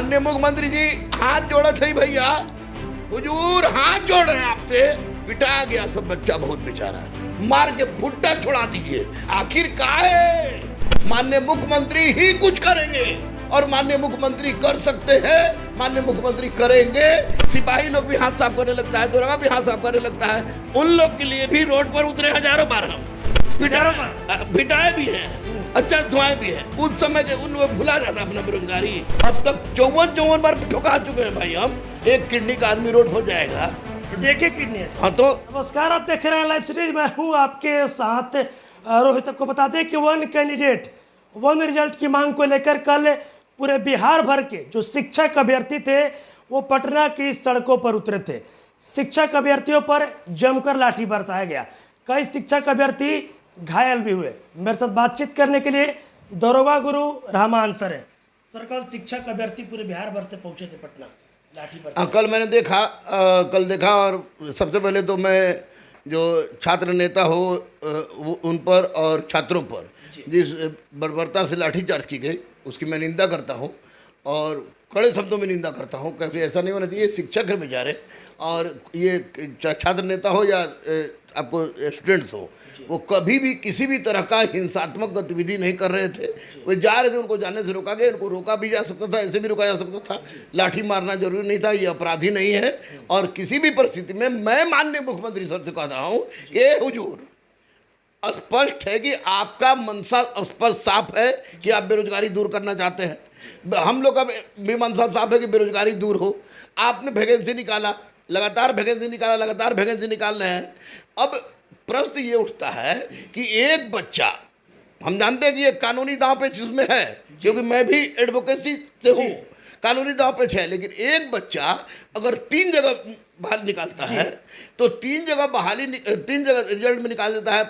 माननीय मुख्यमंत्री जी हाथ जोड़ा थे भैया, हुजूर हाथ जोड़ रहे हैं आपसे। पिटाया गया सब बच्चा बहुत बेचारा, मार के भुट्टा छोड़ा दीजिए। आखिर काहे माननीय मुख्यमंत्री ही कुछ करेंगे और माननीय मुख्यमंत्री कर सकते हैं, माननीय मुख्यमंत्री करेंगे। सिपाही लोग भी हाथ साफ करने लगता है, दरोगा भी हाथ साफ करने लगता है, उन लोग के लिए भी रोड पर उतरे हजारों बार हम, पिटाए भी हैं, अच्छा धुआए भी है। उस समय के उन लोग भुला जाता अपना बेरोजगारी। अब तक 54 बार ठोका चुके हैं भाई हम। एक किडनी का आदमी रोड हो जाएगा, देखिए किडनी। हाँ तो नमस्कार, आप देख रहे हैं लाइव सीरीज, मैं हूँ आपके साथ रोहित। आपको बता दें कि वन कैंडिडेट वन रिजल्ट की मांग को लेकर कल पूरे बिहार भर के जो शिक्षक अभ्यर्थी थे वो पटना की सड़कों पर उतरे थे। शिक्षक अभ्यर्थियों पर जमकर लाठी बरसाया गया, कई शिक्षक अभ्यर्थी घायल भी हुए। मेरे साथ बातचीत करने के लिए दरोगा गुरु रहमान सर है। सर, कल शिक्षक अभ्यर्थी पूरे बिहार भर से पहुंचे थे पटना लाठी पर। कल मैंने देखा, कल देखा और सबसे पहले तो मैं जो छात्र नेता हो उन पर और छात्रों पर जिस बर्बरता से लाठीचार्ज की गई उसकी मैं निंदा करता हूँ और कड़े शब्दों में निंदा करता हूँ, क्योंकि ऐसा नहीं होना चाहिए। शिक्षक है बेचारे, और ये छात्र नेता हो या आपको स्टूडेंट्स हो, वो कभी भी किसी भी तरह का हिंसात्मक गतिविधि नहीं कर रहे थे। वो जा रहे थे, उनको जाने से रोका गया। उनको रोका भी जा सकता था, ऐसे भी रोका जा सकता था, लाठी मारना जरूरी नहीं था। ये अपराधी नहीं है और किसी भी परिस्थिति में मैं माननीय मुख्यमंत्री सर से कह रहा हूँ कि हुजूर, स्पष्ट है कि आपका मंशा स्पष्ट साफ है कि आप बेरोजगारी दूर करना चाहते हैं। हम लोग का भी मंशा साफ है कि बेरोजगारी दूर हो। आपने वैकेंसी निकाला, लगातार वैकेंसी निकाला, लगातार वैकेंसी निकाल रहे हैं। अब प्रश्न ये उठता है कि एक बच्चा, हम जानते हैं कि ये कानूनी दांव पे जिसमें है, क्योंकि मैं भी एडवोकेसी से हूँ, कानूनी दांव पे है। लेकिन एक बच्चा अगर 3 जगह बहाली निकालता है तो 3 जगह बहाली 3 जगह रिजल्ट में निकाल देता है।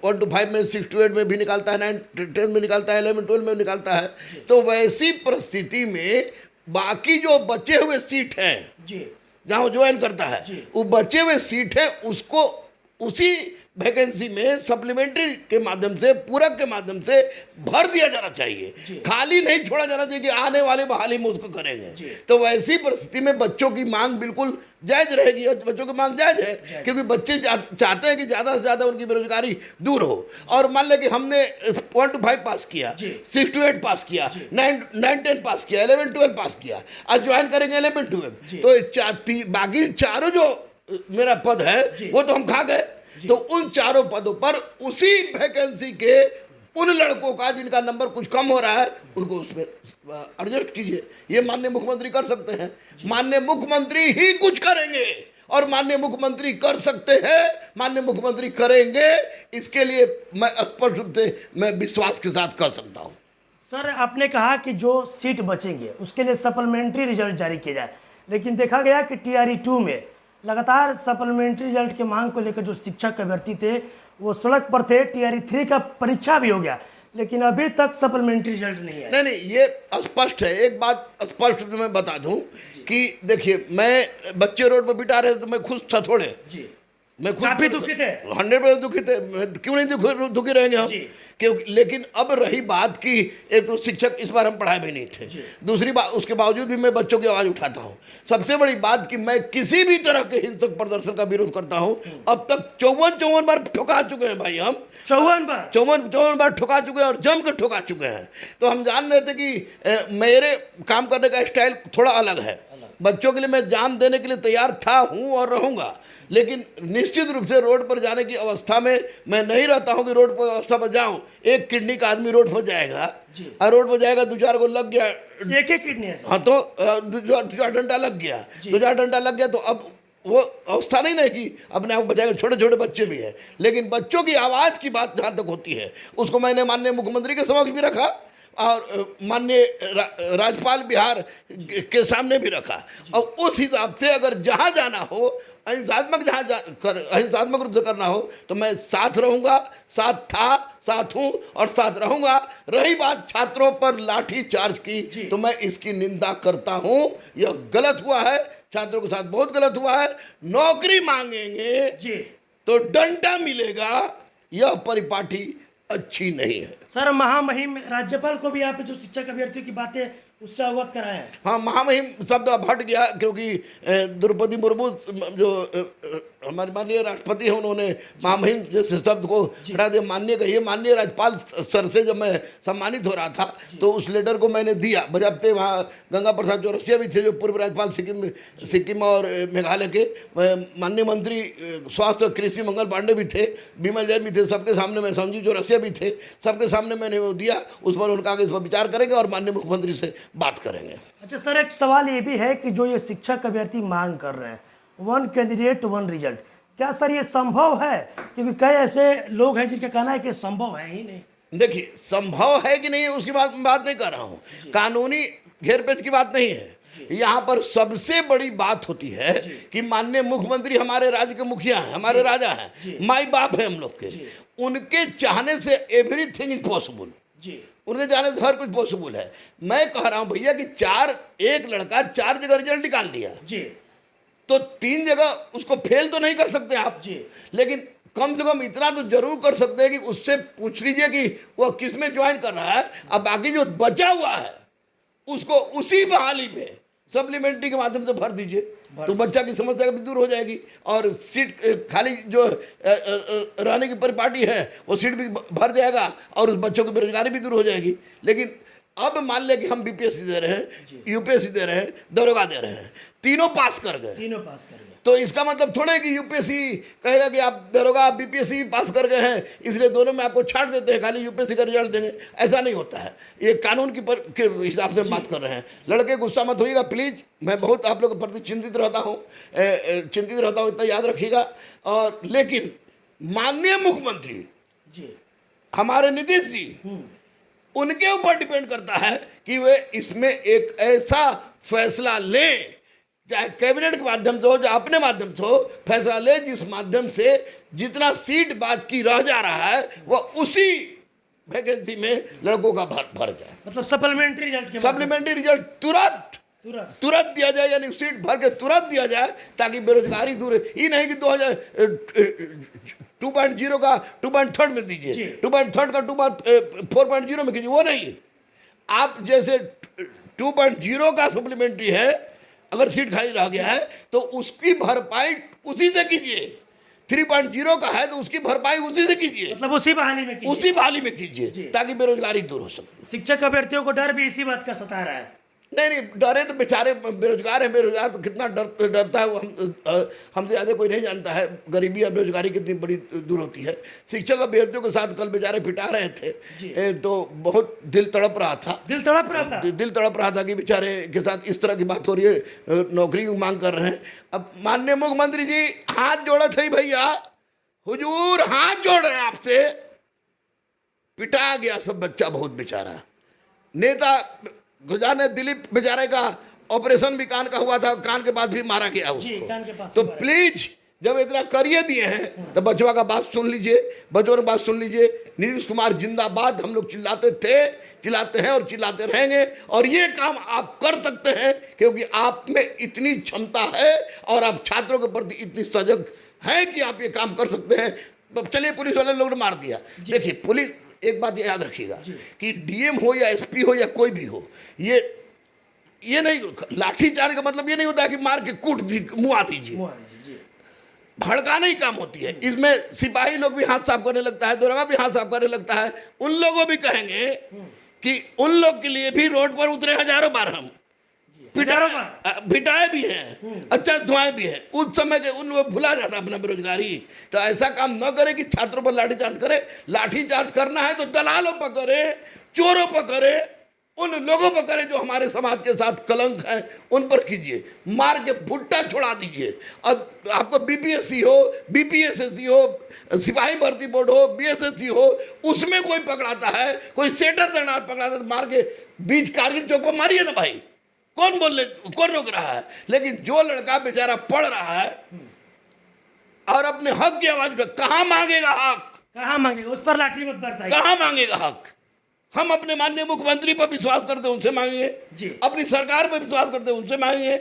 1 to 5 में, 6 to 8 में भी निकालता है, 9 to 10 में निकालता है, 11 12 में निकालता है। तो वैसी परिस्थिति में बाकी जो बचे हुए सीट हैं जहाँ वो ज्वाइन करता है, वो बचे हुए सीट है, उसको उसी वैकेंसी में सप्लीमेंट्री के माध्यम से, पूरक के माध्यम से भर दिया जाना चाहिए। खाली नहीं छोड़ा जाना चाहिए कि आने वाले बहाली में उसको करेंगे। तो वैसी परिस्थिति में बच्चों की मांग बिल्कुल जायज रहेगी। बच्चों की मांग जायज है क्योंकि बच्चे चाहते हैं कि ज़्यादा से ज़्यादा उनकी बेरोजगारी दूर हो। और मान लें कि हमने 1 to 5 पास किया, 6 to 8 पास किया, 9 10 पास किया, 11 12 पास किया, आज ज्वाइन करेंगे 11 12। तो बाकी चारों जो मेरा पद है वो तो हम खा गए। तो उन चारों पदों पर उसी वैकेंसी के उन लड़कों का जिनका नंबर कुछ कम हो रहा है, उनको उसमें एडजस्ट कीजिए। ये माननीय मुख्यमंत्री कर सकते हैं, माननीय मुख्यमंत्री ही कुछ करेंगे और माननीय मुख्यमंत्री कर सकते हैं, माननीय मुख्यमंत्री करेंगे। इसके लिए मैं स्पष्ट रूप से मैं विश्वास के साथ कर सकता हूँ। सर, आपने कहा कि जो सीट बचेंगे उसके लिए सप्लीमेंट्री रिजल्ट जारी किया जाए, लेकिन देखा गया कि TRE 2 में लगातार सप्लीमेंट्री रिजल्ट की मांग को लेकर जो शिक्षक अभ्यर्थी थे वो सड़क पर थे। TRE 3 का परीक्षा भी हो गया, लेकिन अभी तक सप्लीमेंट्री रिजल्ट नहीं आया। नहीं, ये स्पष्ट है। एक बात स्पष्ट रूप से मैं बता दूं कि देखिए, मैं बच्चे रोड पर बिठा रहे थे तो मैं खुश था थोड़े, मैं खुद काफी दुखी थे, 100% दुखी थे। क्यों नहीं दुखी रहेंगे हम, क्योंकि लेकिन अब रही बात कि एक तो शिक्षक इस बार हम पढ़ाए भी नहीं थे, दूसरी बात उसके बावजूद भी मैं बच्चों की आवाज़ उठाता हूँ। सबसे बड़ी बात कि मैं किसी भी तरह के हिंसक प्रदर्शन का विरोध करता हूँ। अब तक 54 बार ठुका चुके हैं भाई हम, 54 बार ठुका चुके हैं और जम कर ठुका चुके हैं। तो हम जान रहे थे कि मेरे काम करने का स्टाइल थोड़ा अलग है। बच्चों के लिए मैं जान देने के लिए तैयार था, हूँ और रहूँगा, लेकिन निश्चित रूप से रोड पर जाने की अवस्था में मैं नहीं रहता हूँ कि रोड पर अवस्था पर जाऊँ। एक किडनी का आदमी रोड पर जाएगा और रोड पर जाएगा, 2-4 को लग गया, एक किडनी है, हाँ तो 2-4 डंडा लग गया, 2-4 डंडा लग गया, तो अब वो अवस्था नहीं ना कि अपने आप को बचाएंगे। छोटे छोटे बच्चे भी हैं, लेकिन बच्चों की आवाज़ की बात जहाँ तक होती है उसको मैंने माननीय मुख्यमंत्री के समक्ष भी रखा और माननीय राज्यपाल बिहार के सामने भी रखा। और उस हिसाब से अगर जहाँ जाना हो, अहिंसात्मक रूप से करना हो, तो मैं साथ रहूँगा, साथ था, साथ हूँ और साथ रहूँगा। रही बात छात्रों पर लाठी चार्ज की, तो मैं इसकी निंदा करता हूँ। यह गलत हुआ है, छात्रों के साथ बहुत गलत हुआ है। नौकरी मांगेंगे तो डंडा मिलेगा, यह परिपाटी अच्छी नहीं है। सर, महामहिम राज्यपाल को भी यहाँ पे जो शिक्षक अभ्यर्थियों की बातें उससे अवगत कराएं। हाँ, महामहिम शब्द अब हट गया, क्योंकि द्रौपदी मुर्मू जो हमारे माननीय राष्ट्रपति हैं, उन्होंने महामहिम जैसे शब्द को हटा दिया, माननीय कहिए। माननीय राज्यपाल सर से जब मैं सम्मानित हो रहा था तो उस लेटर को मैंने दिया, बजाबते वहाँ गंगा प्रसाद चौरसिया भी थे जो पूर्व राज्यपाल सिक्किम और मेघालय के, माननीय मंत्री स्वास्थ्य और कृषि मंगल पांडे भी थे, विमल जैन भी थे, सबके सामने मैं, संजीव चौरसिया भी थे, सबके सामने मैंने वो दिया। उस पर उनका आगे इस पर विचार करेंगे और माननीय मुख्यमंत्री से बात करेंगे। अच्छा सर, एक सवाल ये भी है कि जो ये शिक्षक अभ्यर्थी मांग कर रहे हैं, 1 कैंडिडेट 1 रिजल्ट, क्या सर ये संभव है? क्योंकि कई ऐसे लोग हैं जिनका कहना है कि संभव है ही नहीं। देखिए, संभव है कि नहीं उसकी बात नहीं कर रहा हूँ, कानूनी घेरपेच की बात नहीं है। यहाँ पर सबसे बड़ी बात होती है कि माननीय मुख्यमंत्री हमारे राज्य के मुखिया हैं, हमारे राजा हैं, माई बाप है हम लोग के, उनके चाहने से एवरीथिंग इज पॉसिबल, उनके जाने से हर कुछ पॉसिबल है। मैं कह रहा हूं भैया कि एक लड़का 4 जगह रिजल्ट निकाल दिया तो 3 जगह उसको फेल तो नहीं कर सकते आप, लेकिन कम से कम इतना तो जरूर कर सकते हैं कि उससे पूछ लीजिए कि वो किस में ज्वाइन कर रहा है। अब बाकी जो बचा हुआ है उसको उसी बहाली में सप्लीमेंट्री के माध्यम से भर दीजिए, तो बच्चा की समस्या भी दूर हो जाएगी और सीट खाली जो रहने की परिपाटी है वो सीट भी भर जाएगा और उस बच्चों की बेरोजगारी भी दूर हो जाएगी। लेकिन अब मान लें कि हम बीपीएससी दे रहे हैं, यूपीएससी दे रहे हैं, दरोगा दे रहे हैं, तीनों पास कर गए, तो इसका मतलब थोड़ा है कि यूपीएससी कहेगा कि आप दरोगा बीपीएससी पास कर गए हैं इसलिए दोनों में आपको छाट देते हैं, खाली यूपीएससी का रिजल्ट देंगे। ऐसा नहीं होता है, ये कानून के हिसाब से हम बात कर रहे हैं। लड़के गुस्सा मत होइएगा प्लीज, मैं बहुत आप लोगों के प्रति चिंतित रहता हूँ, इतना याद रखिएगा। और लेकिन माननीय मुख्यमंत्री हमारे नीतीश जी, उनके ऊपर डिपेंड करता है कि वे इसमें एक ऐसा फैसला लें, चाहे कैबिनेट के माध्यम से हो चाहे अपने माध्यम से हो, फैसला ले जिस माध्यम से जितना सीट बाकी रह जा रहा है वह उसी वैकेंसी में लड़कों का भर जाए। मतलब सप्लीमेंट्री रिजल्ट तुरंत दिया जाए, यानी सीट भर के तुरंत दिया जाए ताकि बेरोजगारी दूर। ये नहीं कि 2.0 का 2.3 में दीजिए, 2.3 का 4.0 में कीजिए, वो नहीं। आप जैसे 2.0 का सप्लीमेंट्री है, अगर सीट खाली रह गया है तो उसकी भरपाई उसी से कीजिए, 3.0 का है तो उसकी भरपाई उसी से कीजिए, मतलब उसी बहाली में कीजिए ताकि बेरोजगारी दूर हो सके। शिक्षक अभ्यर्थियों को डर भी इसी बात का सता रहा है। नहीं, डरे तो बेचारे बेरोजगार हैं, बेरोजगार तो कितना डरता है वो हमसे ज़्यादा कोई नहीं जानता है, गरीबी और बेरोजगारी कितनी बड़ी दूर होती है। शिक्षक अभ्यर्थियों के साथ कल बेचारे पिटा रहे थे तो बहुत दिल तड़प रहा था कि बेचारे के साथ इस तरह की बात हो रही है, नौकरी की मांग कर रहे हैं। अब माननीय मुख्यमंत्री जी हाथ जोड़े थे भैया, हुजूर हाथ जोड़ रहे हैं आपसे, पिटा गया सब बच्चा बहुत बेचारा। नेता गुजाने दिलीप बेचारे का ऑपरेशन भी कान का हुआ था, कान के बाद भी मारा गया उसको। तो प्लीज जब इतना करिए दिए हैं तो बचवा का बात सुन लीजिए, बचवा की बात सुन लीजिए। नीतीश कुमार जिंदाबाद हम लोग चिल्लाते थे, चिल्लाते हैं और चिल्लाते रहेंगे, और ये काम आप कर सकते हैं क्योंकि आप में इतनी क्षमता है और आप छात्रों के प्रति इतनी सजग है कि आप ये काम कर सकते हैं। चलिए, पुलिस वाले लोग ने मार दिया। देखिए, पुलिस, एक बात याद रखिएगा कि डीएम हो या एसपी हो या कोई भी हो, ये नहीं, लाठी चार्ज का मतलब ये नहीं होता है कि मार के कूट मुआ दीजिए, भड़काने ही काम होती है। इसमें सिपाही लोग भी हाथ साफ करने लगता है, दरोगा भी हाथ साफ करने लगता है। उन लोगों भी कहेंगे कि उन लोग के लिए भी रोड पर उतरे हजारों बार, हम पिटाए भी हैं, अच्छा धुआए भी हैं। उस समय के उन लोग भुला जाता अपना बेरोजगारी। तो ऐसा काम न करे कि छात्रों पर लाठीचार्ज करे। लाठीचार्ज करना है तो दलालों पर करे, चोरों पर करे, उन लोगों पर करे जो हमारे समाज के साथ कलंक है, उन पर कीजिए, मार के भुट्टा छोड़ा दीजिए। अब आपको बीपीएससी हो, बीपीएसएससी हो, सिपाही भर्ती बोर्ड हो, बीएसएससी हो, उसमें कोई पकड़ाता है, कोई सेटर दरनार पकड़ाता है, मार के बीच कारगिल चौक पर मारिए ना भाई, कौन रोक रहा है। लेकिन जो लड़का बेचारा पढ़ रहा है और अपने हक की आवाज पर, कहाँ मांगेगा हक, उस पर लाठी मत बरसाइए, कहाँ मांगेगा हक। हम अपने माननीय मुख्यमंत्री पर विश्वास करते हैं, उनसे मांगेंगे, अपनी सरकार पर विश्वास करते हैं, उनसे मांगेंगे,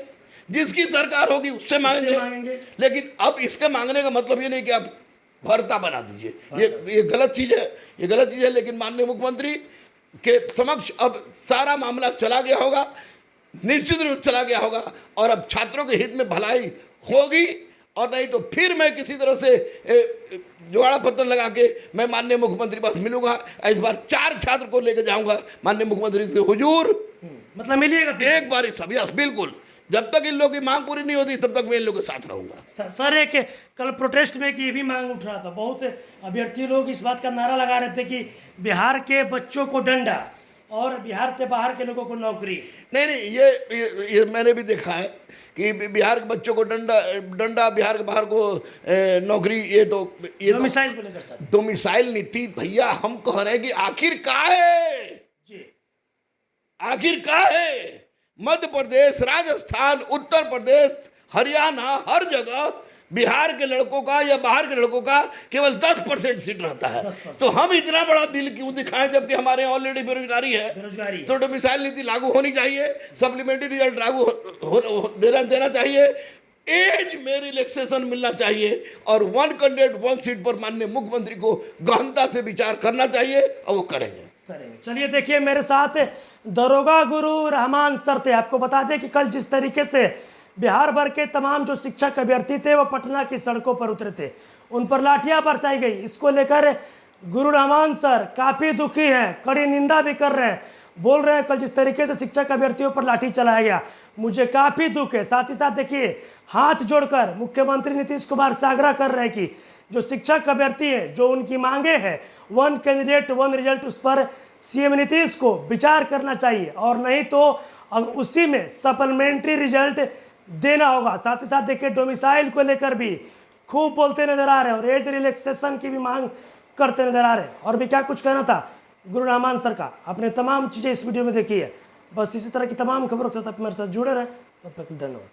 जिसकी सरकार होगी उससे मांगेंगे। लेकिन अब इसका मांगने का मतलब ये नहीं कि आप भरता बना दीजिए, ये गलत चीज है, ये गलत चीज है। लेकिन माननीय मुख्यमंत्री के समक्ष अब सारा मामला चला गया होगा, निश्चित रूप से चला गया होगा, और अब छात्रों के हित में भलाई होगी। और नहीं तो फिर मैं किसी तरह से जुगाड़ा पत्र लगा के मैं माननीय मुख्यमंत्री पास मिलूंगा। इस बार 4 छात्र को लेकर जाऊंगा माननीय मुख्यमंत्री से, हुजूर मतलब मिलिएगा एक बार सब, यस बिल्कुल, जब तक इन लोगों की मांग पूरी नहीं होती तब तक मैं इन लोगों के साथ रहूंगा। सर एक कल प्रोटेस्ट में कि ये भी मांग उठ रहा था, बहुत अभ्यर्थी लोग इस बात का नारा लगा रहे थे कि बिहार के बच्चों को डंडा और बिहार से बाहर के लोगों को नौकरी। नहीं, ये मैंने भी देखा है कि बिहार के बच्चों को डंडा, बिहार के बाहर को नौकरी, ये डोमिसाइल को लेकर सर, डोमिसाइल नीति भैया हम कह रहे हैं कि आखिर का है जी, आखिर का है। मध्य प्रदेश, राजस्थान, उत्तर प्रदेश, हरियाणा, हर जगह बिहार के लड़कों का या बाहर के लड़कों का केवल 10% सीट रहता है। 10%। तो हम इतना बड़ा दिल क्यों दिखाएं जबकि हमारे यहाँ ऑलरेडी बेरोजगारी है। तो डोमिसाइल नीति लागू होनी चाहिए, सप्लीमेंट्री रिजल्ट लागू देना चाहिए, एज में रिलैक्सेशन मिलना चाहिए, और 1 कैंडिडेट 1 सीट पर माननीय मुख्यमंत्री को गहनता से विचार करना चाहिए, और वो करेंगे। चलिए देखिए, मेरे साथ दरोगा गुरु रहमान सर थे। आपको बता दें कि कल जिस तरीके से बिहार भर के तमाम जो शिक्षक अभ्यर्थी थे वो पटना की सड़कों पर उतरे थे, उन पर लाठियां बरसाई गई। इसको लेकर गुरु रहमान सर काफ़ी दुखी हैं, कड़ी निंदा भी कर रहे हैं, बोल रहे हैं कल जिस तरीके से शिक्षक अभ्यर्थियों पर लाठी चलाया गया मुझे काफ़ी दुख है। साथ ही साथ देखिए, हाथ जोड़कर मुख्यमंत्री नीतीश कुमार से आग्रह कर रहे हैं कि जो शिक्षक अभ्यर्थी है, जो उनकी मांगे हैं 1 कैंडिडेट 1 रिजल्ट, उस पर सीएम नीतीश को विचार करना चाहिए, और नहीं तो उसी में सप्लीमेंट्री रिजल्ट देना होगा। साथ ही साथ देखिए, डोमिसाइल को लेकर भी खूब बोलते नजर आ रहे हैं और एज रिलैक्सेशन की भी मांग करते नजर आ रहे हैं। और भी क्या कुछ कहना था गुरु रहमान सर का, आपने तमाम चीज़ें इस वीडियो में देखी है। बस इसी तरह की तमाम खबरों के साथ आप मेरे साथ जुड़े रहें। तब तक धन्यवाद।